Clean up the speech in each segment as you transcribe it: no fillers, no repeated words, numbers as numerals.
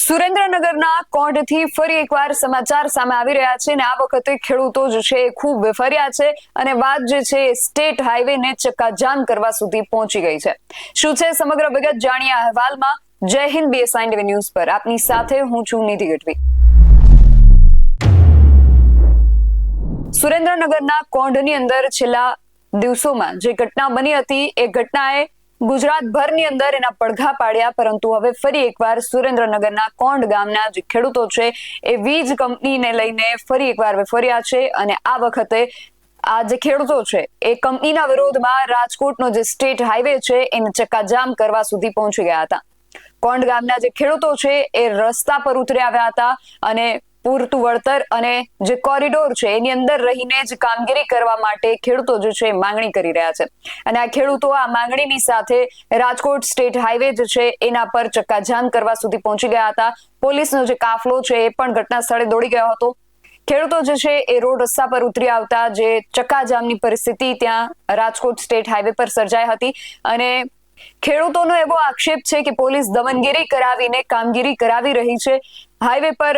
સુરેન્દ્રનગરના કોંઢથી ફરી એકવાર સમાચાર સામે આવી રહ્યા છે અને આ વખતે ખેડૂતો જ છે ખૂબ વેફર્યા છે અને વાત જે છે સ્ટેટ હાઈવેને ચક્કાજામ કરવા સુધી પહોંચી ગઈ છે। શું છે સમગ્ર વિગત જાણીએ આ અહેવાલમાં। જય હિન્દ BSI TV ન્યૂઝ પર આપની સાથે હું છું નિધિ ગઢવી। સુરેન્દ્રનગરના કોંઢની અંદર છેલ્લા દિવસોમાં જે ઘટના બની હતી એ ઘટનાએ ગુજરાતભરની અંદર એના પડઘા પાડ્યા, પરંતુ હવે ફરી એકવાર સુરેન્દ્રનગરના કોંઢ ગામના જે ખેડૂતો છે એ વીજ કંપનીને લઈને ફરી એકવાર વેફર્યા છે અને આ વખતે આ જે ખેડૂતો છે એ કંપનીના વિરોધમાં રાજકોટનો જે સ્ટેટ હાઈવે છે એને ચક્કાજામ કરવા સુધી પહોંચી ગયા હતા। કોંઢ ગામના જે ખેડૂતો છે એ રસ્તા પર ઉતરી આવ્યા હતા અને પૂરતું વળતર અને જે કોરિડોર છે એની અંદર રહીને જ કામગીરી કરવા માટે ખેડૂતો જે છે માંગણી કરી રહ્યા છે અને આ ખેડૂતો આ માંગણીની સાથે રાજકોટ સ્ટેટ હાઈવે જે છે એના પર ચક્કાજામ કરવા સુધી પહોંચી ગયા હતા। પોલીસનો જે કાફલો છે એ પણ ઘટના સ્થળે દોડી ગયો હતો। ખેડૂતો જે છે એ રોડ રસ્તા પર ઉતરી આવતા જે ચક્કાજામની પરિસ્થિતિ ત્યાં રાજકોટ સ્ટેટ હાઈવે પર સર્જાઈ હતી અને ખેડૂતોનો એવો આક્ષેપ છે કે પોલીસ દમનગીરી કરાવીને કામગીરી કરાવી રહી છે। હાઈવે પર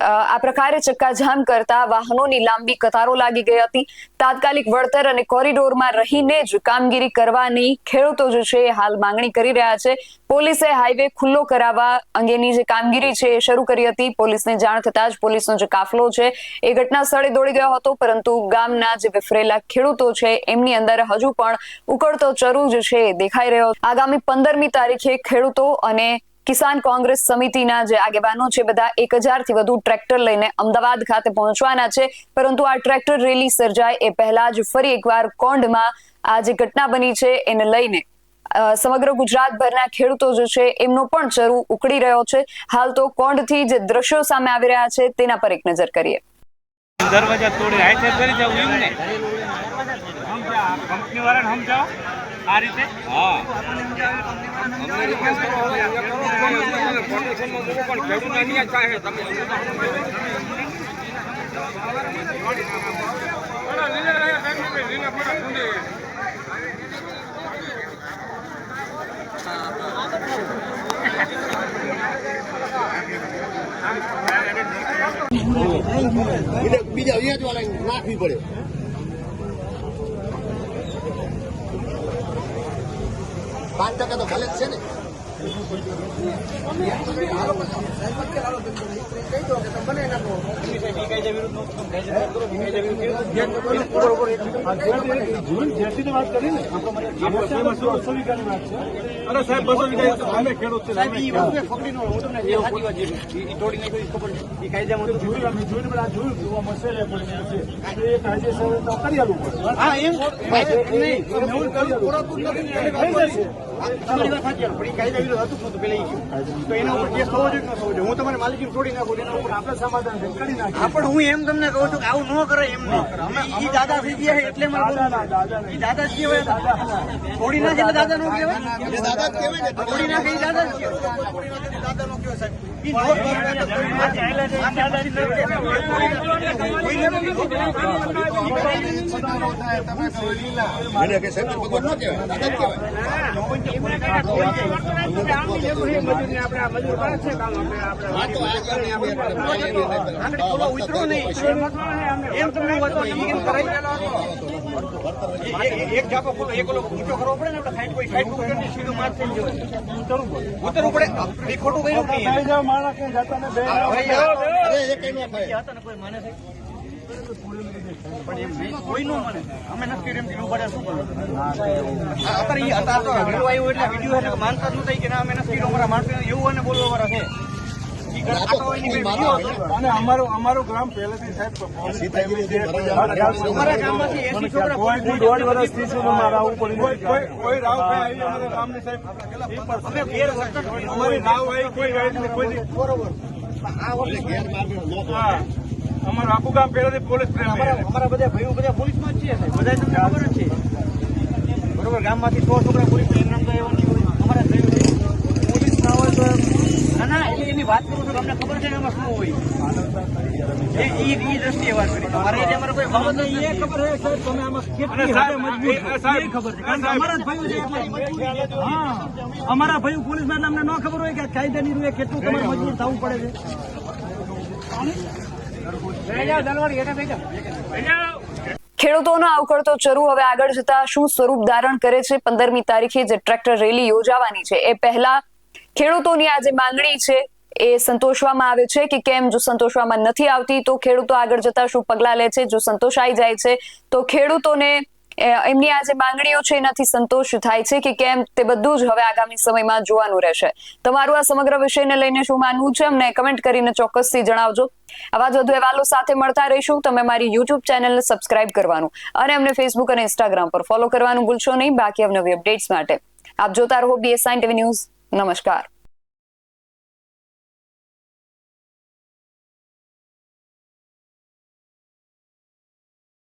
આ પ્રકારે ચક્કાજામ કરતા વાહનોની લાંબી કતારો લાગી ગઈ હતી। તાત્કાલિક વળતર અને કોરિડોરમાં રહીને જ કામગીરી કરવાની ખેડૂતો જે છે હાલ માંગણી કરી રહ્યા છે। પોલીસે હાઈવે ખુલ્લો કરાવવા અંગેની જે કામગીરી છે એ શરૂ કરી હતી। પોલીસને જાણ થતા જ પોલીસનો જે કાફલો છે એ ઘટના સ્થળે દોડી ગયો હતો, પરંતુ ગામના જે વિફરેલા ખેડૂતો છે એમની અંદર હજુ પણ ઉકળતો ચરુ જે છે દેખાઈ રહ્યો। આગામી 15મી તારીખે ખેડૂતો અને કિસાન કોંગ્રેસ સમિતિના જે આગેવાનો છે બધા 1000 થી વધુ ટ્રેક્ટર લઈને અમદાવાદ ખાતે પહોંચવાના છે, પરંતુ આ ટ્રેક્ટર રેલી સર્જાય એ પહેલા જ ફરી એકવાર કોંઢમાં આ જે ઘટના બની છે એને લઈને સમગ્ર ગુજરાતભરના ખેડૂતો જે છે એમનો પણ ચરુ ઉકળી રહ્યો છે। હાલ તો કોંઢથી જે દ્રશ્યો સામે આવી રહ્યા છે તેના પર એક નજર કરીએ। દરવાજા તોડી આયથે કરી જાવ એમ ને કંપની વાળાને સમજાવો આ રીતે। હા અમને રિક્વેસ્ટ કરો કોન્ટ્રાક્શનમાં મૂકો પણ ખેડૂતને નહીં ચાહે તમે બીજા અહીંયા જ વાળા નાખવી પડે। 5% તો ભલે જ છે ને। અરે સાહેબ 200 વીઘા અમે ખેડૂત છે હું તમારી માલિકી તોડી નાખું એના ઉપર આપણે સમાધાન કરી નાખીએ। પણ હું એમ તમને કહું છું કે આવું ન કરે એમ નહીં। દાદા થઈ ગયા એટલે દાદા જ કહેવાય, થોડી નાખે એટલે દાદા નો કહેવાય, દાદા જ કહેવાય ને, થોડી નાખે એ દાદા જ કહેવાય। દાદા નો કહેવાય ઉતરો નહીં એમ તમને એક જાપો ખોલો એક ઊંચો કરવો પડે ને આપણે કોઈ સાઈડ સીધો માર થઈ જાય ઉતરવું પડે એ ખોટું કયું કોઈ માને છે કોઈ નો મને અમે નક્કી એમ કીધું પડે શું અત્યારે વિડીયો આવ્યો એટલે વિડીયો એટલે માનતા જ નથી કે ના અમે નક્કી અમારા માણસો એવું અને બોલવા વાળા છે। અને અમારું ગ્રામ પહેલેથી સાહેબ અમારા ગામમાંથી 80 છોકરા કોઈ વર્ષથી કોઈ રાવ અમારા ગામની સાહેબ અમારી રાવ આવી કોઈ બરોબર અમારું આખું ગામ પહેલાથી પોલીસ અમારા બધા ભાઈઓ બધા પોલીસમાં જ છે, બધા તમને ખબર જ છે બરોબર। ગામમાંથી 100 છોકરા પોલીસ એમ નામ તો એવો નહીં હોય। અમારા પોલીસ ના હોય તો ના એટલે એની વાત કરું છું તમને ખબર છે કે એમાં શું હોય એ દ્રષ્ટિએ વાત કરી તમારે એટલે અમારે કોઈ બાબત નથી. એ ખબર છે સાહેબ તમે આમાં કેટલી હદે મજબૂત છો એ ખબર છે કારણ કે અમારા જ ભાઈઓ છે એટલે હા અમારા ભાઈઓ પોલીસમાં એટલે અમને ન ખબર હોય કે કાયદાની રૂએ કેટલું તમારે મજબૂર થવું પડે છે. ખેડૂતોનો આવકળતો ચરુ હવે આગળ જતા શું સ્વરૂપ ધારણ કરે છે? 15મી તારીખે જે ટ્રેક્ટર રેલી યોજાવાની છે એ પહેલા ખેડૂતોની આ જે માંગણી છે એ સંતોષવામાં આવે છે કે કેમ? જો સંતોષવામાં નથી આવતી તો ખેડૂતો આગળ જતા શું પગલાં લે છે? જો સંતોષાઈ જાય છે તો ખેડૂતોને એમની આ જે માંગણીઓ છે એનાથી સંતોષ થાય છે કે કેમ? તે બધું જ હવે આગામી સમયમાં જોવાનું રહેશે. તમારું આ સમગ્ર વિષયને લઈને શું માનવું છે અમને કમેન્ટ કરીને ચોક્કસથી જણાવજો. આવા જ વધુ અહેવાલો સાથે મળતા રહીશું. તમે મારી યુટ્યુબ ચેનલને સબસ્ક્રાઇબ કરવાનું અને અમને ફેસબુક અને ઇન્સ્ટાગ્રામ પર ફોલો કરવાનું ભૂલશો નહીં. બાકી અવનવી અપડેટ્સ માટે આપ જોતા રહો BS9 TV ન્યૂઝ. નમસ્કાર.